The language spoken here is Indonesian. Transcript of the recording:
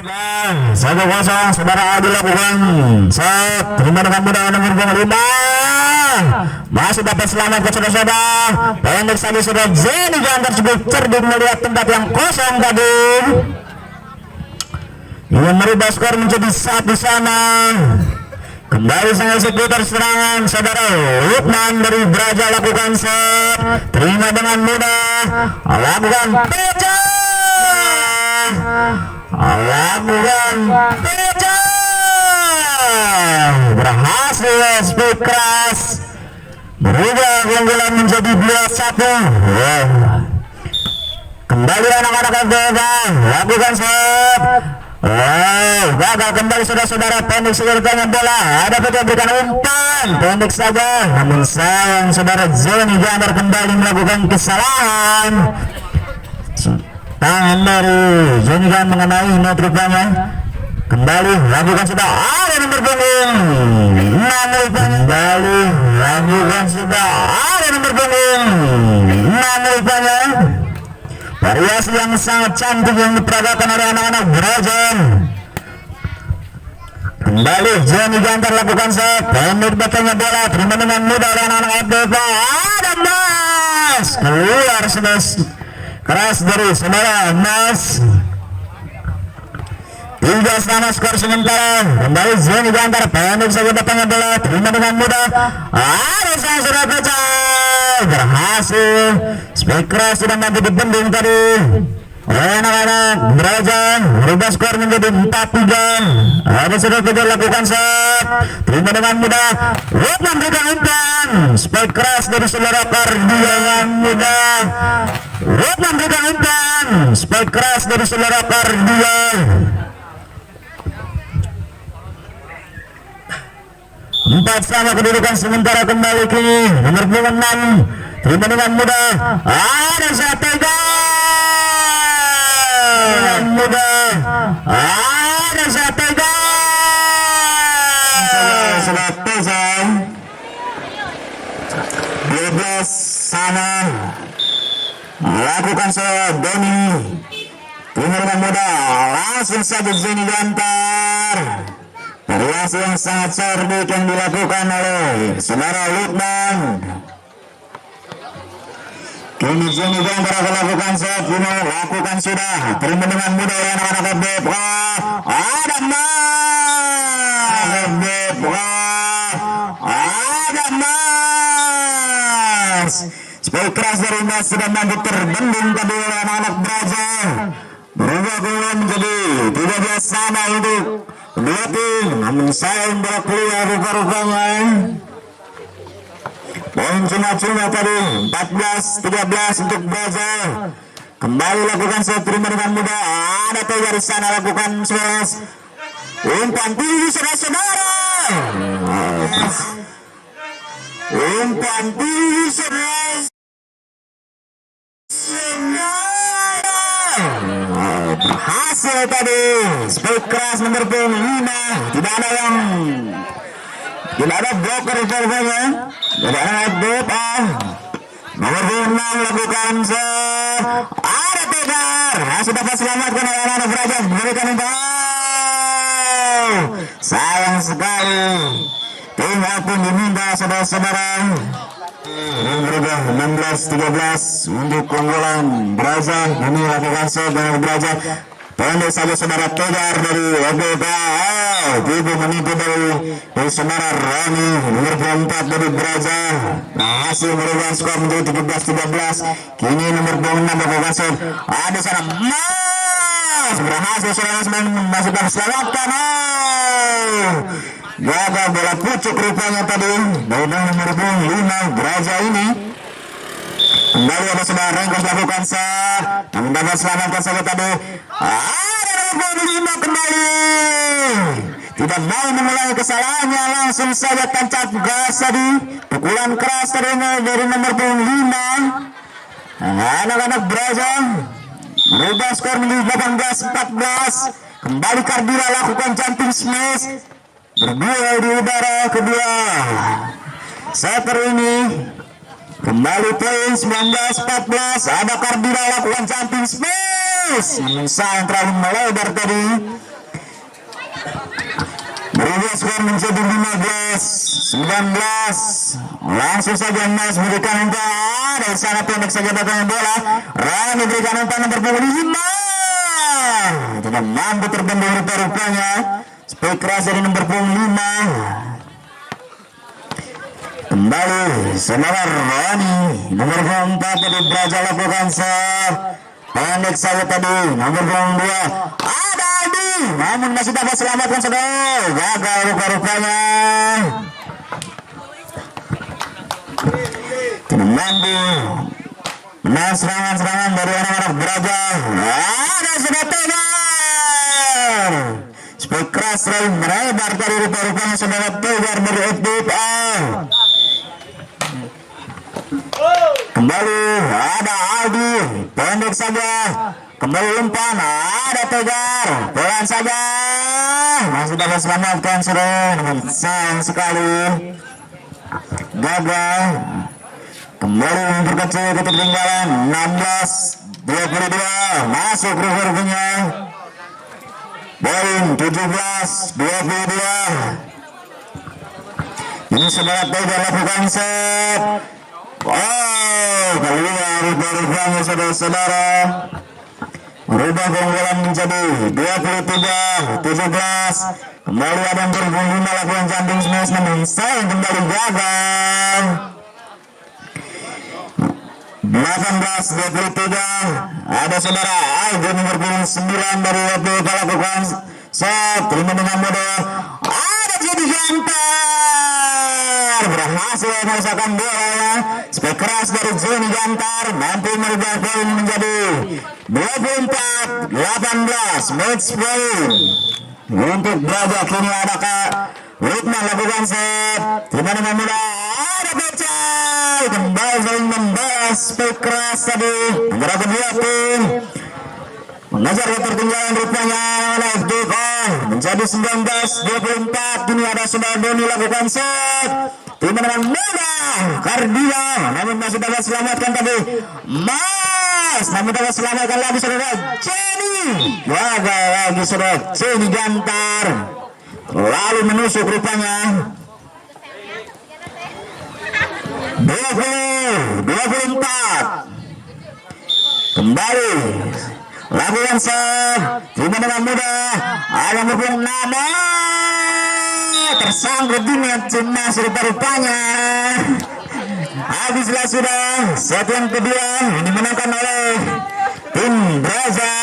1-0 saudara Adi lakukan set terima dengan mudah nomor 5 masih dapat selamat ke saudara pendek saja sudah Zeni Gantar cukup cerdik melihat tempat yang kosong tadi ingin merubah skor menjadi 1 sana. Kembali sang eksekutor serangan saudara Lukman dari Braja lakukan set terima dengan mudah lakukan pecah berhasil speed keras berubah keunggulan menjadi 2-1. Kembali anak-anak FBK lakukan set gagal kembali saudara-saudara pendek segertanya bola ada betul berikan umpan pendek saja namun sayang saudara Zeni Gantar kembali melakukan kesalahan. Tangan dari Zeni Gantar mengenai net rupanya kembali lakukan sudah ada nomor punggung 6 kembali lakukan sudah ada nomor punggung 6 rupanya variasi yang sangat cantik yang diperagakan oleh anak-anak Brajan. Kembali Zeni Gantar lakukan set pendek batangnya bola terima dengan mudah oleh anak-anak FDP ada Mas keluar sudah keras dari saudara Mas 3 sama skor sementara. Kembali Zeni Gantar pendek saja batangnya bola terima dengan mudah ada sang sudah pecah berhasil spek keras sudah mampu dibendung tadi oleh anak-anak Brajan merubah skor menjadi 4-3. Ada sudah kejar lakukan set terima dengan mudah Lukman berikan umpan spek keras dari saudara Kardian mudah Lukman berikan umpan spek keras dari saudara Kardian 4 sama kedudukan sementara. Kembali kini nomor 6 terima dengan mudah ada Satega mudah ada Satega selesai 12 sama lakukan saya Dody terima dengan mudah langsung saja Zeni Gantar variasi yang sangat cerdik yang dilakukan oleh saudara Lukman. Kini Zeni Gantar akan lakukan set kini lakukan sudah terima dengan mudah oleh anak-anak FBK ada Mas spek keras dari Mas sudah mampu terbendung tadi oleh anak-anak Braja berubah keunggulan menjadi 13 sama untuk kedua tim namun sayang bola keluar rupa-rupanya. Poin cuma-cuma tadi 14-13 untuk Braja. Kembali lakukan set terima dengan mudah ada Tega di sana lakukan smash umpan tinggi saudara-saudara umpan tinggi saudara berhasil tadi spek keras nomor 5 tidak ada blocker rupanya tidak ada FBK nomor 6 lakukan set ada Tegar masih dapat selamatkan oleh anak-anak Braja memberikan umpan sayang sekali tinggal pun diminta saudara-saudara berubah 16-13 untuk keunggulan Braja. Ini lakukan set dengan Braja pendek saja saudara Tegar dari FBK tiba menipu dari saudara Rani nomor 4 dari Braja hasil merubah skor menjadi 17-13. Kini nomor 6 lakukan set ada sana Mas berhasil saudara masih berselamatkan gagal bola pucuk rupanya tadi dari nomor 5 Braja ini. Kembali ada saudara Rengkos lakukan set namun dapat selamatkan saja tadi ada nomor 5 kembali tidak mau mengulangi kesalahannya langsung saja tancap gas tadi pukulan keras tadi dari nomor 5 anak-anak Braja merubah skor menjadi 18-14. Kembali Kardira lakukan jumping smash berduel di udara kedua setter ini. Kembali poin 19-14 ada Kardira lakukan jumping smash namun sayang terlalu melebar tadi berubah skor menjadi 15-19. Langsung saja Mas berikan umpan dari sana pendek saja datangnya bola. Rani berikan umpan nomor punggung 5. Tidak mampu terbendung rupa-rupanya. Spek keras dari nomor punggung 5. Kembali saudara Rani nomor 4 tadi berhasil lakukan serve pendek saja tadi nomor 2 ada Aldi, namun masih dapat selamatkan saudara, gagal rupa-rupanya tidak mampu menahan serangan-serangan dari anak-anak Braja. Ada sudah Tegar, spek keras selalu melebar tadi rupa-rupanya saudara Tegar dari FDPL. Kembali ada Aldi pendek saja, kembali umpan ada Tegar pelan saja masih dapat selamatkan sudah, sayang sekali gagal. Kembali memperkecil ketertinggalan 16-22 masuk rupa-rupanya poin 17-22. Ini saudara Tegar lakukan set. Oh, keluar rupa-rupanya saudara-saudara. Merubah keunggulan menjadi 23-17. Kembali ada yang berbunyi melakukan jumping smash namun sayang kembali gagal. 18-23. Ada saudara Aldo nomor 9 dari waktu lakukan set. Terima dengan mudah. Ada jadi Gantar berhasil mengusahakan bola. Spek keras dari Jenny Gantar mampu merubah poin menjadi 24-18 match point untuk Braja. Kini ada Kak Lukman lakukan set. Terima dengan mudah ada Becai kembali saling membalas. Spek keras tadi antara kedua tim mengejar ketertinggalan rupanya oleh FDO menjadi 19-24. Kini ada saudara Dody lakukan set. Terima dengan mudah Kardia namun masih dapat selamatkan tadi Mas, namun dapat selamatkan lagi saudara Jenny. Gagal lagi saudara Jenny Gantar lalu menusuk rupanya 20-24. Kembali lakukan serve. Terima dengan mudah ada berpung nama tersangkut di net timnas rupa-rupanya. Habislah sudah set yang kedua ini dimenangkan oleh tim Braja.